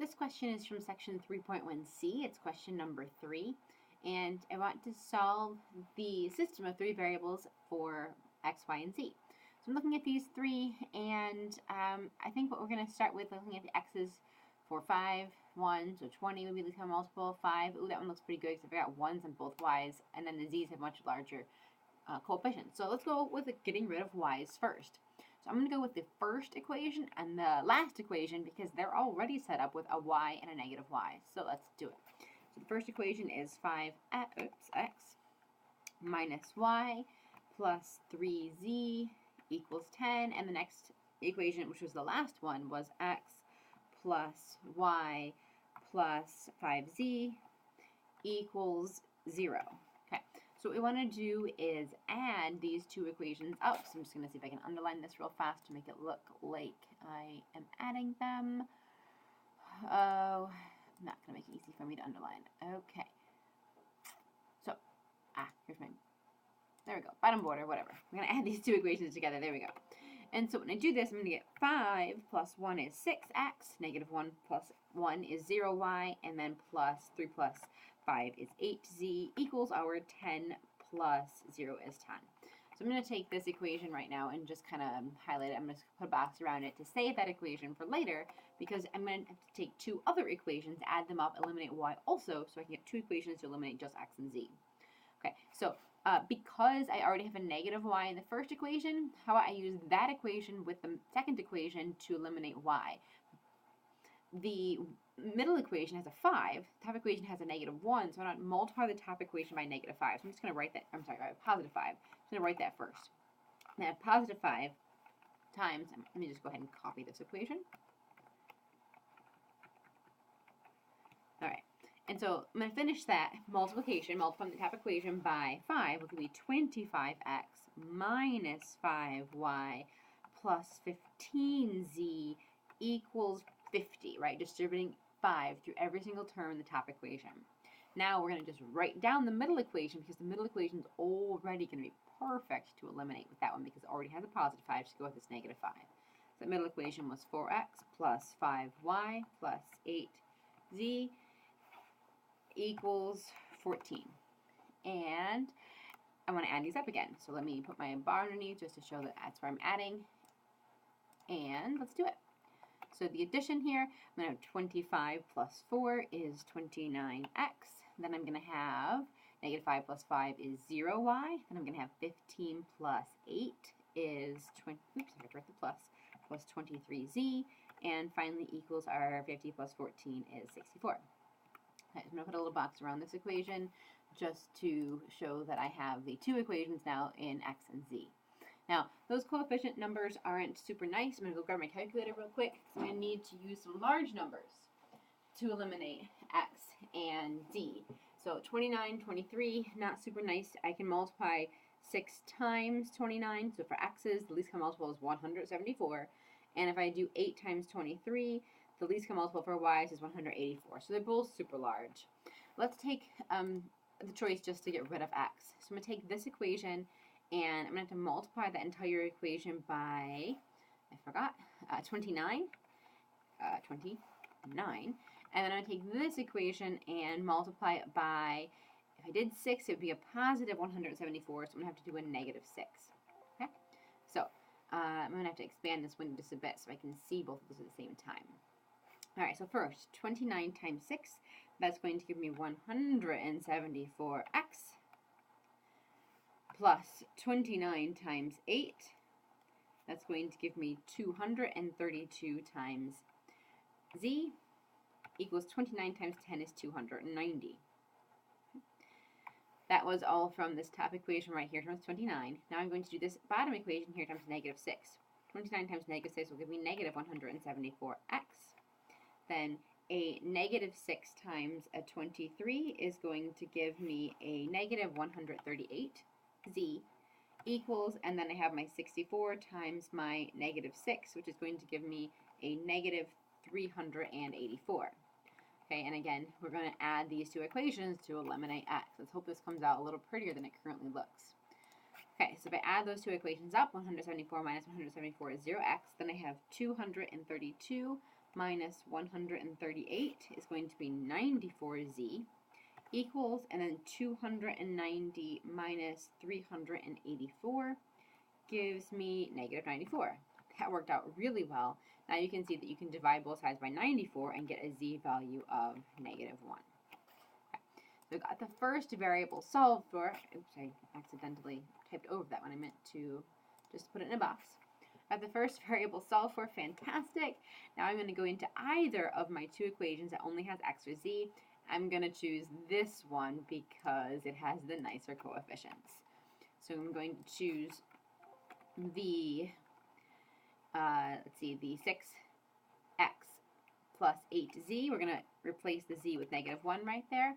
this question is from section 3.1c. It's question number 3. And I want to solve the system of 3 variables for x, y, and z. So I'm looking at these 3, and I think what we're going to start with looking at the x's for 5, 1, so 20 would be the common multiple, 5, ooh, that one looks pretty good because I've got 1s on both y's, and then the z's have much larger coefficients. So let's go with getting rid of y's first. So I'm going to go with the first equation and the last equation because they're already set up with a y and a negative y. So let's do it. So the first equation is 5x minus y plus 3z equals 10. And the next equation, which was the last one, was x plus y plus 5z equals 0. Okay. So what we want to do is add these two equations up. So I'm just going to see if I can underline this real fast to make it look like I am adding them. Oh, not going to make it easy for me to underline. Okay. So, here's my, there we go, bottom border, whatever. I'm going to add these two equations together. There we go. And so when I do this, I'm going to get 5 plus 1 is 6x, negative 1 plus 1 is 0y, and then plus 3 plus 5 is 8z equals our 10 plus 0 is 10. So I'm going to take this equation right now and just kind of highlight it. I'm going to put a box around it to save that equation for later because I'm going to have to take two other equations, add them up, eliminate y also, so I can get two equations to eliminate just x and z. Okay, so because I already have a negative y in the first equation, how about I use that equation with the second equation to eliminate y? The middle equation has a 5, the top equation has a negative 1, so I'm going to multiply the top equation by negative 5. So I'm just going to write that, I'm sorry, by positive 5. I'm going to write that first. Now, positive 5 times, let me just go ahead and copy this equation. All right, and so I'm going to finish that multiplication, multiplying the top equation by 5, will give me 25x minus 5y plus 15z equals 50, right? Distributing 5 through every single term in the top equation. Now we're going to just write down the middle equation because the middle equation is already going to be perfect to eliminate with that one because it already has a positive 5, so go with this negative 5. So the middle equation was 4x plus 5y plus 8z equals 14. And I want to add these up again. So let me put my bar underneath just to show that that's where I'm adding. And let's do it. So the addition here, I'm going to have 25 plus 4 is 29x. Then I'm going to have negative 5 plus 5 is 0y. Then I'm going to have 15 plus 8 is 20, oops, I have to write the plus 23z. And finally equals our 50 plus 14 is 64. Okay, so I'm going to put a little box around this equation just to show that I have the two equations now in x and z. Now, those coefficient numbers aren't super nice. I'm going to go grab my calculator real quick. So I'm going to need to use some large numbers to eliminate x and z. So 29, 23, not super nice. I can multiply 6 times 29. So for x's, the least common multiple is 174. And if I do 8 times 23, the least common multiple for y's is 184. So they're both super large. Let's take the choice just to get rid of x. So I'm going to take this equation and I'm going to have to multiply that entire equation by, 29. 29. And then I'm going to take this equation and multiply it by, if I did 6, it would be a positive 174, so I'm going to have to do a negative 6. Okay? So I'm going to have to expand this window just a bit so I can see both of those at the same time. All right, so first, 29 times 6, that's going to give me 174x plus 29 times 8, that's going to give me 232 times z equals 29 times 10 is 290. That was all from this top equation right here times 29. Now I'm going to do this bottom equation here times negative 6. 29 times negative 6 will give me negative 174x. Then a negative 6 times a 23 is going to give me a negative 138z equals, and then I have my 64 times my negative 6, which is going to give me a negative 384. Okay, and again, we're going to add these two equations to eliminate x. Let's hope this comes out a little prettier than it currently looks. Okay, so if I add those two equations up, 174 minus 174 is 0x. Then I have 232 minus 138 is going to be 94z equals, and then 290 minus 384 gives me negative 94. That worked out really well. Now you can see that you can divide both sides by 94 and get a z value of negative 1. Okay. So we got the first variable solved for. Oops, I accidentally typed over that when I meant to just put it in a box. Got the first variable solved for, fantastic. Now I'm going to go into either of my two equations that only has x or z. I'm going to choose this one because it has the nicer coefficients. So I'm going to choose the, let's see, the 6x plus 8z. We're going to replace the z with negative 1 right there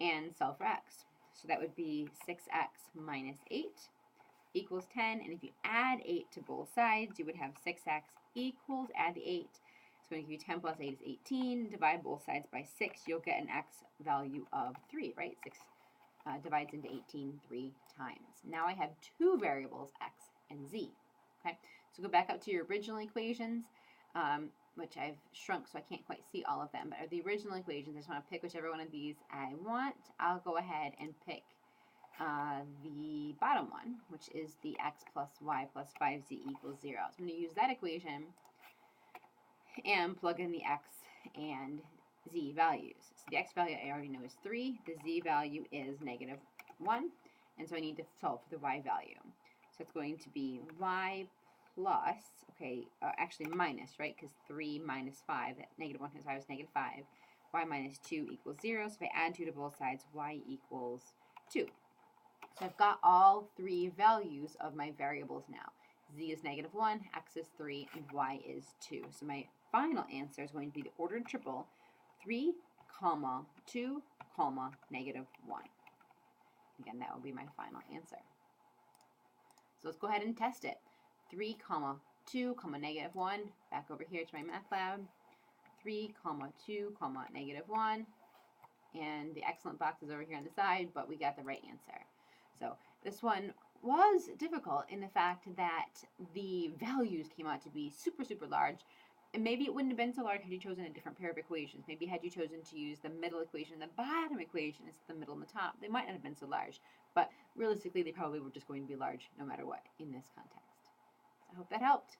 and solve for x. So that would be 6x minus 8 equals 10. And if you add 8 to both sides, you would have 6x equals, add the 8. It's going to give you 10 plus 8 is 18. Divide both sides by 6. You'll get an x value of 3, right? 6 divides into 18 3 times. Now I have two variables, x and z. Okay, so go back up to your original equations, which I've shrunk so I can't quite see all of them. But are the original equations, I just want to pick whichever one of these I want. I'll go ahead and pick the bottom one, which is the x plus y plus 5z equals 0. So I'm going to use that equation and plug in the x and z values. So the x value I already know is 3. The z value is negative 1. And so I need to solve for the y value. So it's going to be y plus, okay, actually minus, right? Because 3 minus 5, that negative 1 times 5 is negative 5. Y minus 2 equals 0. So if I add 2 to both sides, y equals 2. So I've got all three values of my variables now. Z is negative 1, x is 3, and y is 2. So my final answer is going to be the ordered triple, 3, 2, negative 1. Again, that will be my final answer. So let's go ahead and test it. 3, 2, negative 1. Back over here to my math lab. 3, 2, negative 1. And the excellent box is over here on the side, but we got the right answer. So this one was difficult in the fact that the values came out to be super, super large. And maybe it wouldn't have been so large had you chosen a different pair of equations. Maybe had you chosen to use the middle equation and the bottom equation instead of the middle and the top, they might not have been so large. But realistically, they probably were just going to be large no matter what in this context. I hope that helped.